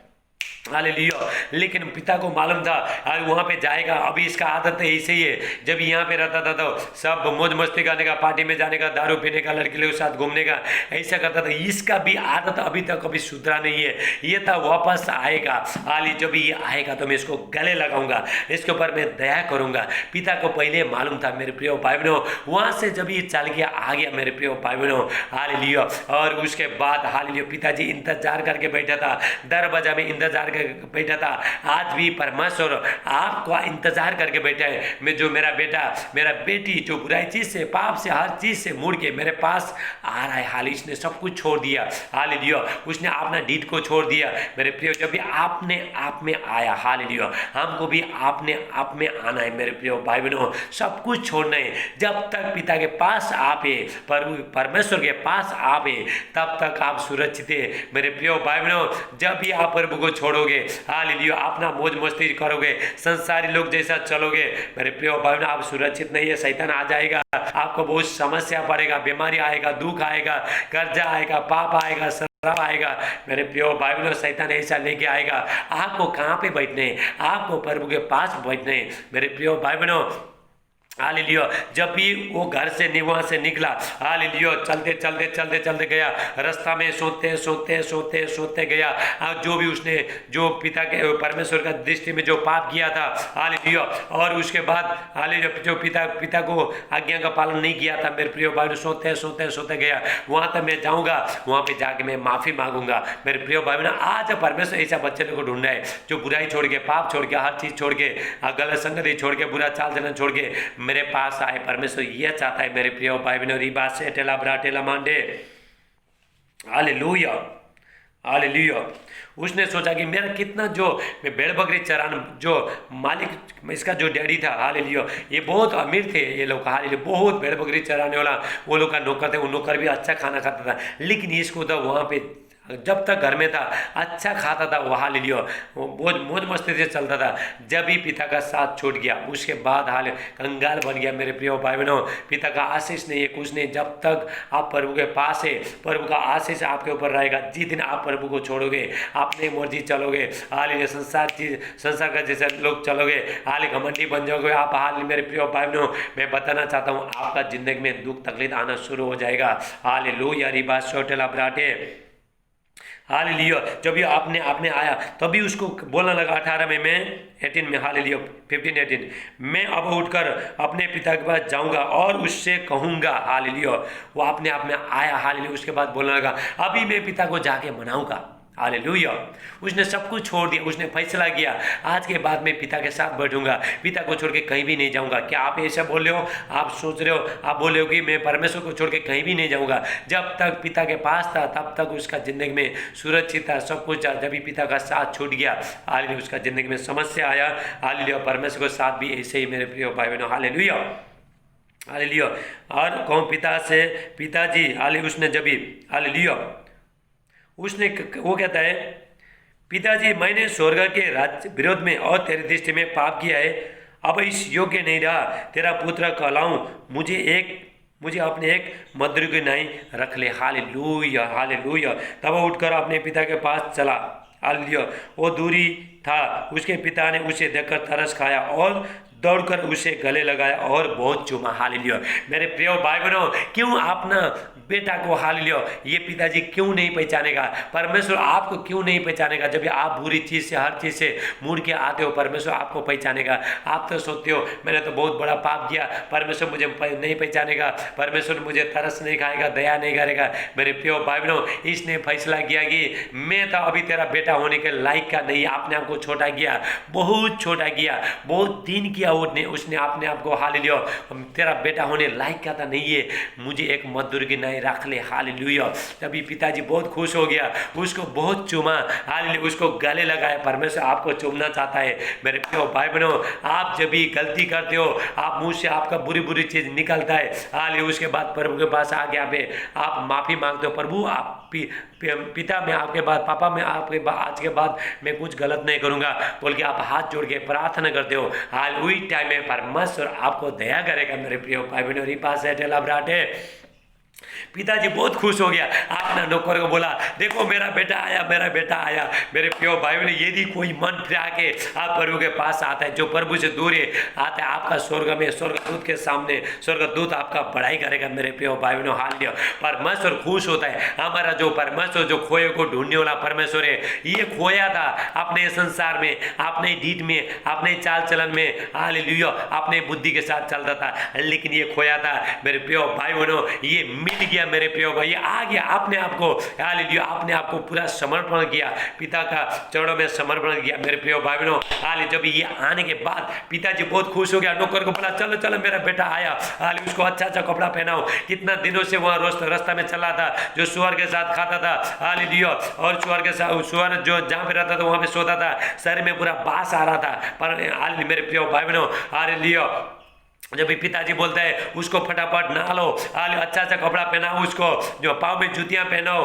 हालेलुया। लेकिन पिता को मालूम था आज वहाँ पे जाएगा, अभी इसका आदत है ऐसे ही है, जब यहाँ पे रहता था तो सब मौज मस्ती करने का, पार्टी में जाने का, दारू पीने का, लड़की लोग के साथ घूमने का ऐसा करता था। इसका भी आदत अभी तक कभी सुधरा नहीं है, ये था वापस आएगा हाली, जब ये आएगा तो मैं इसको गले लगाऊंगा, इसके ऊपर मैं दया करूंगा। पिता को पहले मालूम था मेरे प्रिय भाई बहनों, वहाँ से जब ये चल के आ गया मेरे प्रिय भाई बहनों हालेलुया, और उसके बाद हालेलुया पिताजी इंतजार करके बैठा था, दरवाजा में इंतजार बैठा था। आज भी परमेश्वर आपको इंतजार करके बैठा है, मैं जो मेरा बेटा मेरा बेटी जो बुराई चीज से, पाप से, हर चीज से मुड़ के मेरे पास आ रहा है हाल, इसने सब कुछ छोड़ दिया हालेलुया, उसने अपना डीड को छोड़ दिया मेरे प्रिय। जब भी आपने आप में आया हालेलुया, हमको भी आपने आप में आना है मेरे प्रिय भाई बहनों, सब कुछ छोड़ना है। जब तक पिता के पास आप है, परमेश्वर के पास आप है, तब तक आप सुरक्षित है मेरे प्रिय भाई बहनों। जब भी आप प्रभु को छोड़ोगे हालेलुया, अपना मौज मस्ती करोगे, संसारी लोग जैसा चलोगे मेरे प्रिय भाई बहनों, आप सुरक्षित नहीं है, शैतान आ जाएगा, आपको बहुत समस्या पड़ेगा, बीमारी आएगा, दुख आएगा, कर्जा आएगा, पाप आएगा, शराब आएगा मेरे प्रिय भाई बहनों। शैतान ऐसा लेके आएगा, आपको कहाँ पे बैठने, आपको प्रभु के पास बैठने मेरे प्रिय भाई बहनों हालेलुया। जब भी वो घर से वहाँ से निकला हालेलुया, चलते चलते चलते चलते गया, रास्ता में सोते सोते सोते सोते गया, जो भी उसने जो पिता के परमेश्वर का दृष्टि में जो पाप किया था हालेलुया, और उसके बाद हालेलुया जो पिता को आज्ञा का पालन नहीं किया था मेरे प्रिय भाई, सोते सोते सोते गया, वहाँ तक मैं जाऊँगा, वहाँ पे जाके मैं माफ़ी मांगूंगा मेरे प्रिय भाई बहन। आज परमेश्वर ऐसा बच्चे को ढूंढना है जो बुराई छोड़ के, पाप छोड़ के, हर चीज़ छोड़ के, गलत संगति छोड़ के, बुरा चाल चलन छोड़ के मेरे पास आए। परमेश्वर यह चाहता है मेरे प्रिय भाई बहनों, रिबा से टेला ब्राटेला मांडे हालेलुया हालेलुया। उसने सोचा कि मेरा कितना जो मैं भेड़ बकरी चरान, जो मालिक इसका जो डैडी था हालेलुया, ये बहुत अमीर थे ये लोग हालेलुया, बहुत भेड़ बकरी चराने वाला वो लोग का नौकर थे, वो नौकर भी अच्छा खाना खाता था, लेकिन इसको तो वहाँ पे जब तक घर में था अच्छा खाता था वो हालेलुया, वो बहुत मौज मस्ती से चलता था। जब भी पिता का साथ छूट गया उसके बाद हाल कंगाल बन गया मेरे प्रिय भाई बहनों। पिता का आशीष नहीं है, कुछ नहीं, जब तक आप प्रभु के पास है, प्रभु का आशीष आपके ऊपर रहेगा। जिस दिन आप प्रभु को छोड़ोगे, अपने मर्जी चलोगे हालेलुया, संसार का जैसे लोग चलोगे, हाल घमंडी बन जाओगे आप हाल मेरे प्रिय भाई बहनों, मैं बताना चाहता हूँ आपका जिंदगी में दुख तकलीफ आना शुरू हो जाएगा हालेलुया। रिबा सोटेला ब्राटे हालेलुया। जब ये आपने आया तभी उसको बोलने लगा 18 में, मैं 18 में हालेलुया 15-18, मैं अब उठकर अपने पिता के पास जाऊंगा और उससे कहूंगा हालेलुया। वो अपने आप में आया हालेलुया, उसके बाद बोलने लगा अभी मैं पिता को जाके मनाऊंगा हालेलुया। उसने सब कुछ छोड़ दिया, उसने फैसला किया आज के बाद मैं पिता के साथ बैठूंगा, पिता को छोड़ के कहीं भी नहीं जाऊंगा। क्या आप ऐसा बोल रहे हो, आप सोच रहे हो, आप बोल रहे हो कि मैं परमेश्वर को छोड़ के कहीं भी नहीं जाऊंगा। जब तक पिता के पास था तब तक उसका जिंदगी में सुरक्षित था, सब कुछ था। जब भी पिता का साथ छूट गया हालेलुया, उसका जिंदगी में समस्या आया हालेलुया। परमेश्वर के साथ भी ऐसे ही मेरे प्रिय भाई बहनों हालेलुया हालेलुया। और कहूँ पिता से, पिताजी हालेलुया, उसने जब भी हालेलुया उसने वो कहता है पिताजी मैंने स्वर्ग के राज्य विरोध में और तेरे दृष्टि में पाप किया है, अब इस योग्य नहीं रहा तेरा पुत्र कहलाऊं, मुझे अपने एक मधुर के नाई रख ले हालेलुया हालेलुया। तब उठकर अपने पिता के पास चला हालेलुया। वो दूरी था, उसके पिता ने उसे देखकर तरस खाया और दौड़कर उसे गले लगाया और बहुत चूमा हालेलुया। मेरे प्रिय भाई बहनों, क्यों अपना बेटा को हालेलुया ये पिताजी क्यों नहीं पहचानेगा, परमेश्वर आपको क्यों नहीं पहचानेगा। जब आप बुरी चीज़ से, हर चीज़ से मुड़ के आते हो, परमेश्वर आपको पहचानेगा। आप तो सोचते हो मैंने तो बहुत बड़ा पाप किया, परमेश्वर मुझे नहीं पहचानेगा, परमेश्वर मुझे तरस नहीं खाएगा, दया नहीं करेगा। मेरे प्रिय भाई बहनों, इसने फैसला किया कि मैं तो अभी तेरा बेटा होने के लायक का नहीं, आपने आपको छोटा किया, बहुत छोटा किया, बहुत दिन किया उसने अपने आप को, हालेलुया तेरा बेटा होने लायक का था नहीं है, मुझे एक मजदूर की नहीं रख ले, हालेलुया। तभी पिताजी बहुत खुश हो गया, उसको बहुत चूमा, हालेलुया उसको गले लगाया। परमेश्वर आपको चूमना चाहता है। मेरे प्रिय भाई बहनों, आप जब भी गलती करते हो, आप मुंह से आपका बुरी बुरी चीज निकलता है, हालेलुया उसके बाद प्रभु के पास आके आप माफी मांगते हो, प्रभु आप पिता में आपके बाद, पापा में आपके बाद, आज के बाद मैं कुछ गलत नहीं करूंगा बोल के आप हाथ जोड़ के प्रार्थना करते हो, हाल वही टाइम में परमेश्वर आपको दया करेगा। मेरे प्रिय भाई बहनों, रिपास है टेला ब्राटे, पिताजी बहुत खुश हो गया। आपने नौकर को बोला देखो मेरा बेटा आया, मेरा बेटा आया। मेरे प्रिय भाई बहनों, यदि कोई मन फिरा के आप प्रभु के पास आता है, जो प्रभु से दूर है, आता है आपका स्वर्ग में, स्वर्गदूत के सामने स्वर्गदूत आपका बड़ाई करेगा। मेरे प्रिय भाई बहनों, हालेलुया परमेश्वर खुश होता है। हमारा जो परमेश्वर, जो खोए को ढूंढने वाला परमेश्वर है, ये खोया था अपने संसार में, अपने डीट में, अपने चाल चलन में, हालेलुया अपने बुद्धि के साथ चलता था, लेकिन ये खोया था। मेरे प्रिय भाई बहनों, ये मिल गया। मेरे प्रिय भाई आ गया, अपने आप को, हालेलुया अपने आप को पूरा समर्पण किया, पिता का चरणों में समर्पण किया। मेरे प्रिय भाई बहनों, हालेलुया जब ये आने के बाद पिताजी बहुत खुश हो गया, नौकर को बोला चलो चलो मेरा बेटा आया, हालेलुया उसको अच्छा अच्छा कपड़ा पहनाओ। कितना दिनों से वहाँ रास्ता में चला था, जो सुअर के साथ खाता था, हालेलुया और सुअर के साथ, सुअर जो जहाँ पे रहता था वहाँ पे सोता था, शरीर में पूरा बास आ रहा था। पर हालेलुया मेरे प्रिय भाई बहनों, हालेलुया जब भी पिताजी बोलता है उसको फटाफट नहा लो, अच्छा अच्छा कपड़ा पहनाओ, उसको जो पाँव में जूतियाँ पहनाओ,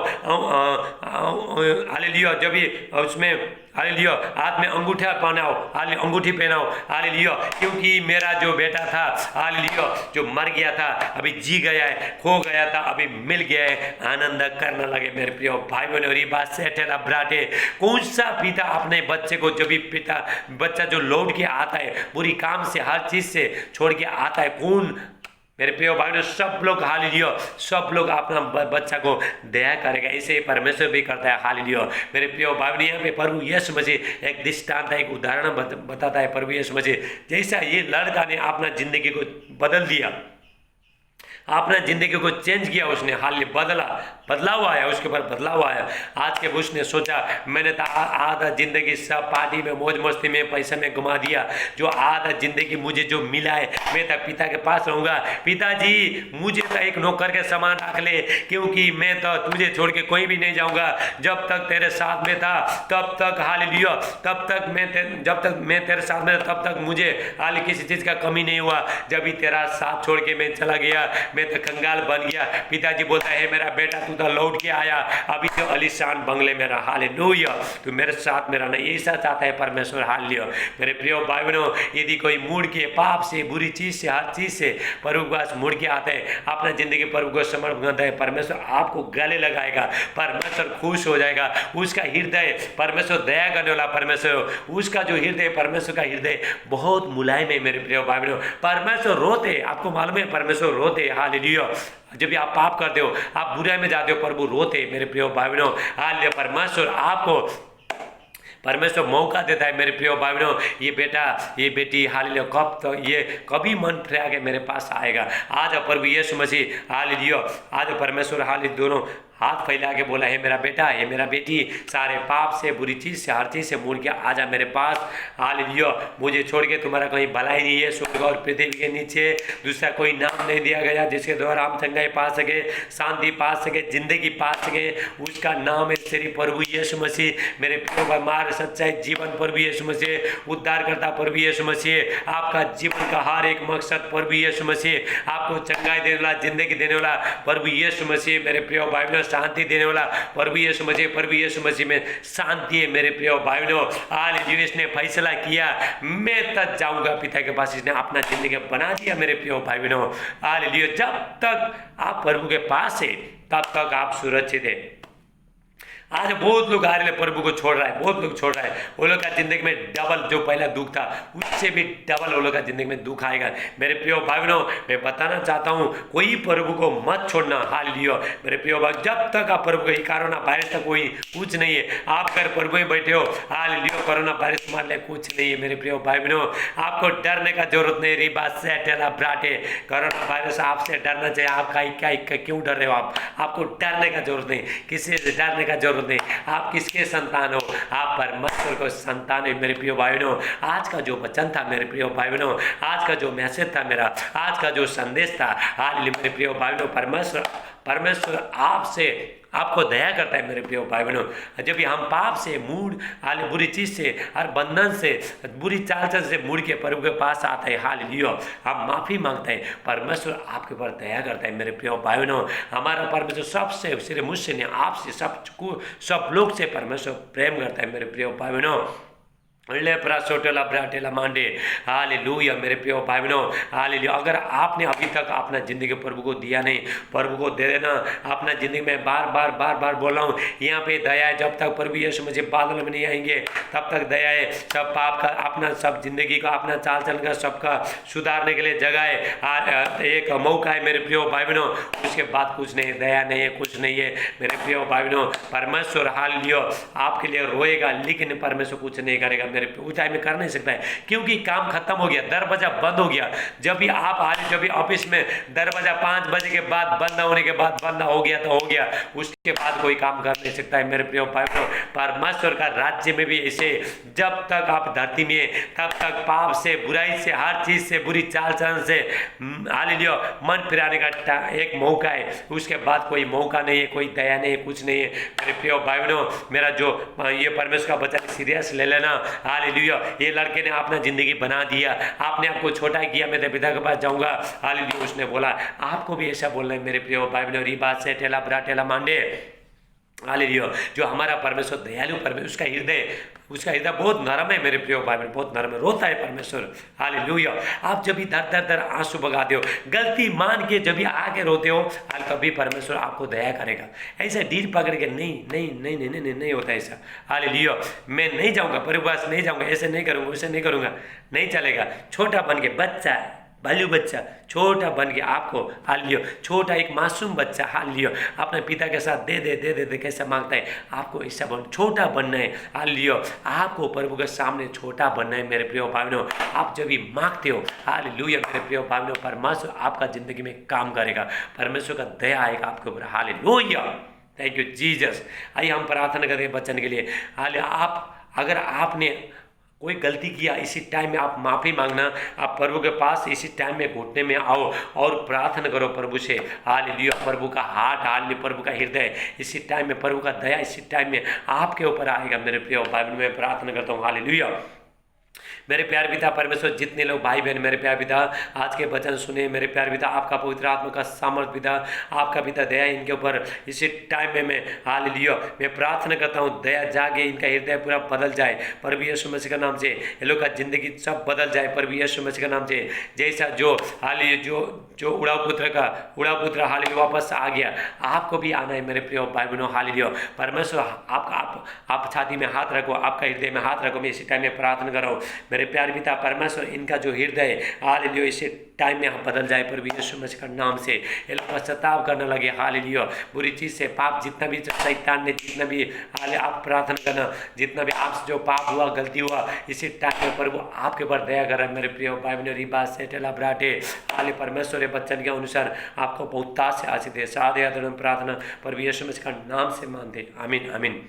हालेलुया जब भी उसमें हालेलुया हाथ में अंगूठा पहनाओ, हालेलुया अंगूठी पहनाओ, हालेलुया क्योंकि मेरा जो बेटा था, हालेलुया जो मर गया था अभी जी गया है, खो गया था अभी मिल गया है, आनंद करने लगे। मेरे प्रिय भाई बहनों, ये बात से ठहरा ब्राटे, कौन सा पिता अपने बच्चे को, जब भी पिता बच्चा जो लौट के आता है बुरी काम से, हर चीज से छोड़ के आता है, कौन मेरे प्रिय भाई सब लोग, हालेलुया सब लोग अपना बच्चा को दया करेगा, इसे परमेश्वर भी करता है। हालेलुया मेरे प्रिय भाई, यहाँ पे प्रभु यीशु मसीह एक दृष्टांत, एक उदाहरण बताता है। प्रभु यीशु मसीह जैसा ये लड़का ने अपना जिंदगी को बदल दिया, अपना जिंदगी को चेंज किया उसने, हालेलुया बदलाव आया, उसके ऊपर बदलाव आया। आज के उसने सोचा मैंने तो आधा जिंदगी सब पार्टी में, मौज मस्ती में, पैसे में घुमा दिया, जो आधा जिंदगी मुझे जो मिला है मैं तो पिता के पास रहूँगा, पिताजी मुझे तो एक नौकर के समान रख ले, क्योंकि मैं तो तुझे छोड़ के कोई भी नहीं जाऊँगा, जब तक तेरे साथ में था तब तक, हालेलुया तब तक जब तक मैं तेरे साथ में था तब तक मुझे हाल किसी चीज़ का कमी नहीं हुआ, जब भी तेरा साथ छोड़ के मैं चला गया मैं तो कंगाल बन गया। पिताजी बोलता है मेरा बेटा तू तो लौट के आया, अभी तो अलीशान बंगले में रहा, हालेलुया तू मेरे साथ में रहना, ऐसा चाहता है परमेश्वर। हालेलुया मेरे प्रिय भाई बहनों, यदि कोई मुड़ के पाप से, बुरी चीज से, हर चीज से प्रभु के पास मुड़ के आता है, अपना जिंदगी प्रभु को समर्पण करता है, परमेश्वर आपको गले लगाएगा, परमेश्वर खुश हो जाएगा। उसका हृदय, परमेश्वर दया करने वाला परमेश्वर, उसका जो हृदय, परमेश्वर का हृदय बहुत मुलायम है। मेरे प्रिय भाई बहनों, परमेश्वर रोते, आपको मालूम है परमेश्वर रोते, हालेलुया जब भी आप पाप करते हो, आप बुराई में जाते हो, प्रभु रोते। मेरे प्रिय भाई बहनों, हालेलुया परमेश्वर आपको, परमेश्वर मौका देता है। मेरे प्रिय भाई बहनों, ये बेटा, ये बेटी, हालेलुया कब तो ये कभी मन फिरा के मेरे पास आएगा। आज प्रभु यीशु मसीह, हालेलुया आज परमेश्वर, हालेलुया दोनों हाथ फैला के बोला है मेरा बेटा, है मेरा बेटी, सारे पाप से, बुरी चीज से, हर चीज से मुड़ के आजा मेरे पास, हालेलुया मुझे छोड़ के तुम्हारा कहीं भलाई नहीं है। स्वर्ग और पृथ्वी के नीचे दूसरा कोई नाम नहीं दिया गया जिसके द्वारा हम चंगाई पा सके, शांति पा सके, जिंदगी पा सके, उसका नाम है श्री प्रभु यीशु मसीह। मेरे प्रिय मार्ग, सच्चाई, जीवन प्रभु यीशु मसीह, उद्धार करता प्रभु यीशु मसीह, आपका जीवन का हर एक मकसद प्रभु यीशु मसीह, आपको चंगाई देने वाला, जिंदगी देने वाला प्रभु यीशु मसीह। मेरे प्रिय भाई बहनों, शांति देने वाला प्रभु यीशु मसीह, प्रभु यीशु मसीह में शांति है। मेरे प्रिय भाई बहनों, हालेलुया इसने फैसला किया मैं तक जाऊंगा पिता के पास, इसने अपना जिंदगी बना दिया। मेरे प्रिय भाई बहनों, हालेलुया जब तक आप प्रभु के पास है तब तक आप सुरक्षित है। आज बहुत लोग आ रहे हैं, प्रभु को छोड़ रहा है, बहुत लोग छोड़ रहा है। वो लोग का जिंदगी में डबल जो पहला दुख था उससे भी डबल वो लोग का जिंदगी में दुख आएगा। मेरे प्रिय भाई बहनों, मैं बताना चाहता हूँ कोई प्रभु को मत छोड़ना। हालेलुया मेरे प्रिय भाई, जब तक आप प्रभु का कोरोना वायरस तक कोई कुछ नहीं है, आप घर प्रभु में बैठे हो, हालेलुया कोरोना वायरस मार ले कुछ नहीं है। मेरे प्रिय भाई बहनों, आपको डरने का जरूरत नहीं। री बात से टेला ब्राटे, कोरोना वायरस आपसे डरना चाहिए। आपका क्या क्यों डर रहे हो आप? आपको डरने का जरूरत नहीं, किसी से डरने का जरूरत नहीं। आप किसके संतान हो? आप परमेश्वर को संतान है। मेरे प्रिय भाई बहनों, आज का जो वचन था मेरे प्रिय भाई बहनों, आज का जो मैसेज था मेरा, आज का जो संदेश था, हालेलुया मेरे प्रिय भाई बहनों, परमेश्वर आपसे आपको दया करता है। मेरे प्रिय भाई बहनों, जब भी हम पाप से मूड बुरी चीज से हर बंधन से बुरी चाल चल से मुड़ के प्रभु के पास आता है, हालेलुया हम माफी मांगते हैं, परमेश्वर आपके ऊपर दया करता है। मेरे प्रिय भाई बहनों, हमारा परमेश्वर सबसे सिर्फ मुझसे नहीं, आपसे सब लोग से परमेश्वर प्रेम करता है। मेरे प्रिय भाई बहनों, प्रासोटेला ब्राटेला मांडे, हालेलुया मेरे प्रिय भाई बहनों, हालेलुया। अगर आपने अभी तक अपना जिंदगी प्रभु को दिया नहीं, प्रभु को दे देना अपना जिंदगी में। बार बार बोल रहा हूँ, यहाँ पे दया है। जब तक प्रभु यीशु मुझे बादल में नहीं आएंगे तब तक दया है। सब पाप का अपना, सब जिंदगी का अपना चाल चलन का सबका सुधारने के लिए जगह है, एक मौका है मेरे प्रिय भाई बहनों। उसके बाद कुछ नहीं, दया नहीं है, कुछ नहीं है मेरे प्रिय भाई बहनों। परमेश्वर हालेलुया आपके लिए रोएगा, लेकिन परमेश्वर कुछ नहीं करेगा। मेरे उस टाइम में कर नहीं सकता है, क्योंकि काम खत्म हो गया, दरवाजा बंद हो गया। जब भी आप आज जब भी ऑफिस में दरवाजा 5 बजे के बाद बंद होने के बाद बंद हो गया तो हो गया, उसके बाद कोई काम कर नहीं सकता है। मेरे प्रिय भाई बहनों, परमेश्वर का राज्य में भी ऐसे, जब तक आप धरती में तब तक पाप से, बुराई से, हर चीज से, बुरी चाल चलन से हालेलुया मन फिराने का एक मौका है। उसके बाद कोई मौका नहीं है, कोई दया नहीं है, कुछ नहीं है। मेरे प्रिय भाई बहनों, मेरा जो ये परमेश्वर का वचन सीरियस ले लेना। हालेलुया ये लड़के ने अपना जिंदगी बना दिया, आपने आपको छोटा किया, मैं पिता के पास जाऊंगा, हालेलुया उसने बोला। आपको भी ऐसा बोलना है मेरे प्रिय भाई बहनों। री बात से टेला ब्राटेला मांडे, हालेलुया। जो हमारा परमेश्वर दयालु परमेश्वर, उसका हृदय बहुत नरम है मेरे प्रिय भाई बहन, बहुत नरम है, रोता है परमेश्वर, हालेलुया। आप जब भी दर आंसू बगाते हो, गलती मान के जब भी आके रोते हो, कभी परमेश्वर आपको दया करेगा। ऐसा डील पकड़ के नहीं होता ऐसा। हालेलुया मैं नहीं जाऊंगा, परिवार नहीं जाऊंगा, ऐसे नहीं करूंगा, वैसे नहीं करूंगा, नहीं चलेगा। छोटा बन के बच्चा, बालू बच्चा छोटा बन के आपको, हालेलुया छोटा एक मासूम बच्चा, हालेलुया अपने पिता के साथ दे कैसा मांगता है, आपको ऐसा छोटा बनना है। हालेलुया आपको प्रभु के सामने छोटा बनना है मेरे प्रिय भाई बहनों। आप जब भी मांगते हो, हालेलुया मेरे प्रिय भाई बहनों, परमेश्वर आपका जिंदगी में काम करेगा, परमेश्वर का दया आएगा आपके ऊपर, हालेलुया थैंक यू जीसस। आइए हम प्रार्थना करें वचन के लिए। हालेलुया आप अगर आपने कोई गलती किया, इसी टाइम में आप माफ़ी मांगना, आप प्रभु के पास इसी टाइम में घुटने में आओ और प्रार्थना करो प्रभु से। हालेलुया प्रभु का हार्ट, हालेलुया प्रभु का हृदय, इसी टाइम में प्रभु का दया इसी टाइम में आपके ऊपर आएगा मेरे प्रिय भाई बहन। मैं प्रार्थना करता हूँ, हालेलुया मेरे प्यार पिता परमेश्वर, जितने लोग भाई बहन मेरे प्यार पिता आज के वचन सुने, मेरे प्यार पिता आपका पवित्र आत्मा का सामर्थ पिता, आपका पिता दया इनके ऊपर इसी टाइम में मैं, हालेलुया मैं प्रार्थना करता हूँ, दया जागे, इनका हृदय पूरा बदल जाए प्रभु यीशु मसीह का नाम से, ये लोग का जिंदगी सब बदल जाए प्रभु यीशु मसीह का नाम से। जैसा जो हालेलुया जो उड़ाव पुत्र हालेलुया वापस आ गया, आपको भी आना है मेरे प्रिय भाई बहनों। हालेलुया परमेश्वर आप छाती में हाथ रखो, आपका हृदय में हाथ रखो, मैं इसी टाइम में प्रार्थना कर रहा हूँ मेरे प्यार पिता परमेश्वर, इनका जो हृदय हालेलुया इसी टाइम में बदल जाए प्रभु यीशु मसीह का नाम से। ये लोग पश्चाताप करने लगे, हालेलुया बुरी चीज़ से, पाप जितना भी शैतान ने जितना भी आप प्रार्थना करना, जितना भी आपसे जो पाप हुआ, गलती हुआ, इसी टाइम में प्रभु आपके ऊपर दया कर रहा है मेरे प्रिय भाई बहनों। री बात से टेला ब्राटे, हाले परमेश्वर वचन के अनुसार आपको बहुतायत से आशीष दे। साधे प्रार्थना प्रभु यीशु मसीह का नाम से मानते, आमीन आमीन।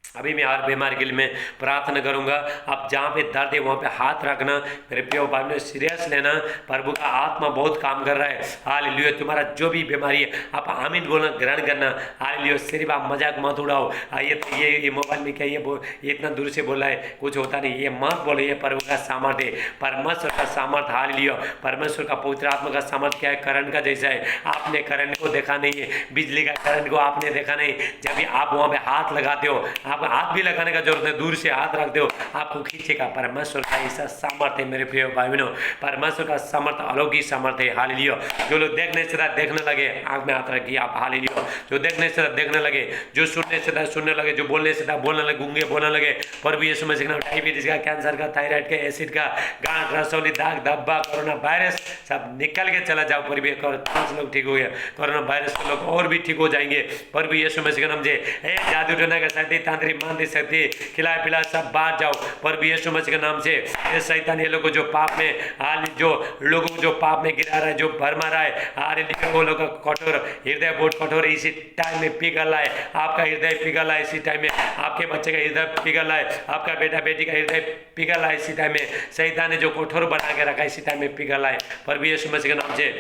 अभी मैं हर बीमारी के लिए मैं प्रार्थना करूंगा, आप जहाँ पे दर्द है वहाँ पे हाथ रखना मेरे प्रिय भाई बहनों, सीरियस लेना, प्रभु का आत्मा बहुत काम कर रहा है। हालेलुया तुम्हारा जो भी बीमारी है आप आमीन बोलना, ग्रहण करना। हालेलुया सिर्फ आप मजाक मत उड़ाओ, ये मोबाइल में क्या ये इतना दूर से बोला है, कुछ होता नहीं, ये मत बोलो, ये प्रभु का सामर्थ्य है, परमेश्वर का सामर्थ्य। हालेलुया परमेश्वर का पवित्र आत्मा का सामर्थ्य क्या है, करंट का जैसा है। आपने करंट को देखा नहीं है, बिजली का करंट को आपने देखा नहीं, जब भी आप वहाँ पे हाथ लगाते हो आपको हाथ भी लगाने का जरूरत है, दूर से हाथ रखते हो आपको खींचेगा। परमेश्वर का ऐसा सामर्थ्य मेरे प्रिय भाई बहनों, परमेश्वर का सामर्थ्य अलौकिक सामर्थ्य है। हालेलुया। जो लोग देखने से देखने लगे, आंख में हाथ रखिए आप। हालेलुया। जो देखने से देखने लगे, जो सुनने से सुनने लगे, जो बोलने से बोलने लगे, गूंगे बोलने लगे, प्रभु यीशु मसीह के नाम डायबिटीज का, कैंसर का, थायराइड का, एसिड का, गांठ, रसौली, दाग, धब्बा, कोरोना वायरस सब निकल के चला जाओ। प्रभु 5 लोग ठीक हो गए, कोरोना वायरस के लोग और भी ठीक हो जाएंगे प्रभु यीशु मसीह के नाम से। जादू टोना का शक्ति, तांत्रिक मांत्रिक शक्ति, खिलाए पिला सब बाहर जाओ प्रभु यीशु मसीह के नाम से। ये शैतान ये लोगों जो पाप में हाल, जो लोगों को जो पाप में गिरा रहा है, जो भरमा रहा है, हालेलुया, वो लोग का कठोर हृदय बहुत कठोर है, इसी टाइम में पिघल रहा है। आपका हृदय पिघल रहा है इसी टाइम में, आपके बच्चे का हृदय पिघल रहा है, आपका बेटा बेटी का हृदय पिघल रहा है इसी टाइम में। शैतान ने जो कठोर बना के रखा है इसी टाइम में पिघल रहा है प्रभु यीशु मसीह के नाम से।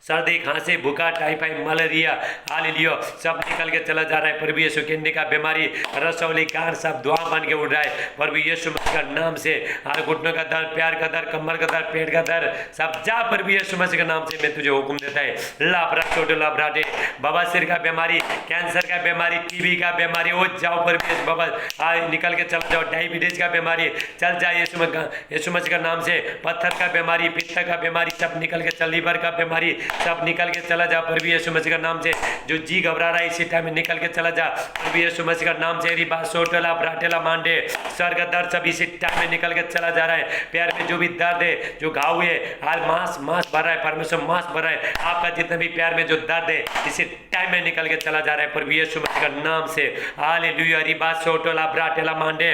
सर्दी, खांसी, बुखार, टाइफाइड, मलेरिया, हालेलुया सब निकल के चला जा रहा है प्रभु यीशु। किडनी का बीमारी, रसौली, कान सब धुआं बन के उड़ रहा है प्रभु यीशु मसीह का नाम से। हर घुटनों का दर्द, प्यार का दर्द, कमर का दर्द, पेट का दर्द सब जा प्रभु यीशु मसीह के नाम से। मैं तुझे हुक्म देता है, लाभरा छोटे लाभराटे, बवासीर का बीमारी, कैंसर का बीमारी, टीबी का बीमारी, वो जाओ प्रभु यीशु बाबा निकल के चला जाओ। डायबिटीज का बीमारी चल जाए यीशु मसीह का नाम से। पत्थर का बीमारी, पित्त का बीमारी सब निकल के चल, लीवर का बीमारी सब निकल के चला जा प्रभु यीशु मसीह का नाम से। जो जी घबरा रहा है इसी टाइम में निकल के चला जा प्रभु यीशु मसीह का नाम से। रिबा सोटला ब्राटेला मांडे, सर का दर्द सब इसी टाइम में निकल के चला जा रहा है। पैर में जो भी दर्द है, जो घाव है, हाल मांस भर रहा है, परमेश्वर मांस भर रहा है। आपका जितने भी पैर में जो दर्द है इसी टाइम में निकल के चला जा रहा है प्रभु यीशु मसीह का नाम से। हालेलुया। रिबा सोटला ब्राटेला मांडे,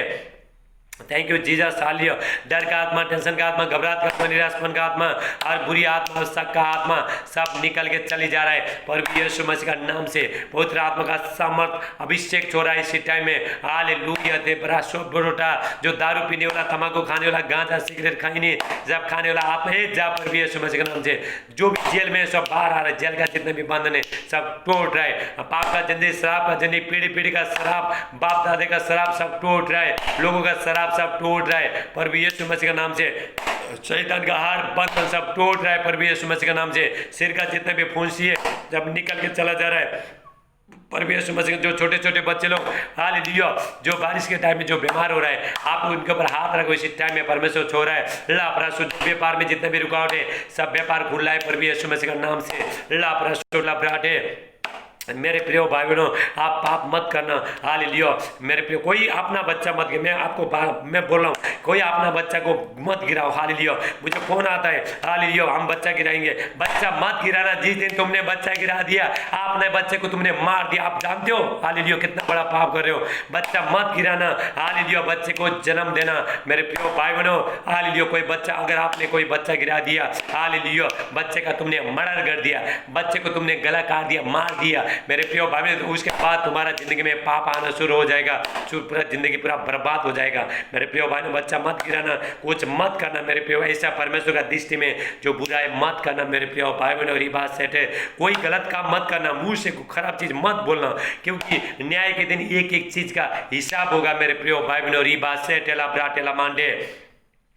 थैंक यू जीसस। हालेलुया। डर का आत्मा, टेंशन का आत्मा, घबराहट का आत्मा, निराशपन का आत्मा, हर बुरी आत्मा, शक का आत्मा सब निकल के चली जा रहा है प्रभु यीशु मसीह का नाम से। पवित्र आत्मा का सामर्थ अभिषेक हो रहा है इसी टाइम में। हालेलुया। दे बड़ा बरोटा, जो दारू पीने वाला, तंबाकू खाने वाला, गांजा सिगरेट खाने जब खाने वाला आत्मा है जा प्रभु यीशु मसीह के नाम से। जो भी जेल में सब बाहर आ रहा है, जेल का जितने भी बंधन है सब टूट रहा है। पाप का जिंदगी, शराब का जिंदगी, पीढ़ी पीढ़ी का शराब, बाप दादे का शराब सब टूट रहा है, लोगों का शराब सब टूट रहा है प्रभु यीशु मसीह के नाम से। शैतान का हार बंधन सब टूट रहा है प्रभु यीशु मसीह के नाम से। सिर का जितने भी फुंसी है जब निकल के चला जा रहा है प्रभु यीशु मसीह। जो छोटे छोटे बच्चे लोग, हालेलुया, जो बारिश के टाइम में जो बीमार हो रहा है, आप उनके ऊपर हाथ रखो इसी टाइम में परमेश्वर छो रहा है। लापरा व्यापार में जितने भी रुकावट है सब व्यापार खुल रहा है प्रभु यीशु मसीह का नाम से। लापरा लापराटे, मेरे प्रिय भाई बहनों आप पाप मत करना। हालेलुया। मेरे प्रिय, कोई अपना बच्चा मत गिरा, मैं आपको मैं बोल रहा हूँ, कोई अपना बच्चा को मत गिराओ। हालेलुया। मुझे फोन आता है, हालेलुया हम बच्चा गिराएंगे। बच्चा मत गिराना। जिस दिन तुमने बच्चा गिरा दिया, आपने बच्चे को तुमने मार दिया, आप जानते हो हालेलुया कितना बड़ा पाप कर रहे हो। बच्चा मत गिराना। हालेलुया। बच्चे को जन्म देना। मेरे प्रिय भाई बहनों, हालेलुया कोई बच्चा, अगर आपने कोई बच्चा गिरा दिया, हालेलुया बच्चे का तुमने मर्डर कर दिया, बच्चे को तुमने गला काट दिया, मार दिया, मेरे प्रिय भाई, तो उसके बाद तुम्हारा जिंदगी में पाप आना शुरू हो जाएगा, पूरा जिंदगी पूरा बर्बाद हो जाएगा। मेरे प्रिय भाई, बच्चा मत गिराना, कुछ मत करना मेरे प्रिय। ऐसा परमेश्वर का दृष्टि में जो बुरा है मत करना मेरे प्रिय भाई बहनों। और ये बात सेट है, कोई गलत काम मत करना, मुंह से खराब चीज मत बोलना, क्योंकि न्याय के दिन एक एक चीज का हिसाब होगा मेरे प्रिय भाई बहनों। और ये बात सेट है, लाब्राटेला मांडे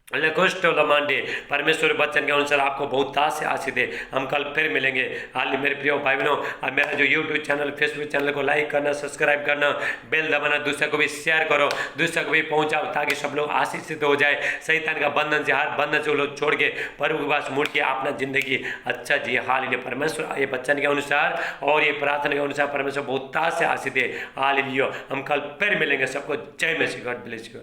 लमांडे। परमेश्वर वचन के अनुसार आपको बहुत ताज से आशीष दे। हम कल फिर मिलेंगे। हाल मेरे प्रिय भाई बहनों, और मेरा जो यूट्यूब चैनल, फेसबुक चैनल को लाइक करना, सब्सक्राइब करना, बेल दबाना, दूसरे को भी शेयर करो, दूसरे को भी पहुंचाओ, ताकि सब लोग आशीषित हो जाए। शैतान का बंधन से, हर बंधन से वो लोग छोड़ के प्रभु के पास मुड़ के अपना जिंदगी अच्छा जिए। हालेलुया। परमेश्वर ये वचन के अनुसार और ये प्रार्थना के अनुसार परमेश्वर बहुत ताज से आशीष दे। हालेलुया। हम कल फिर मिलेंगे। सबको जय मसीह। God bless you.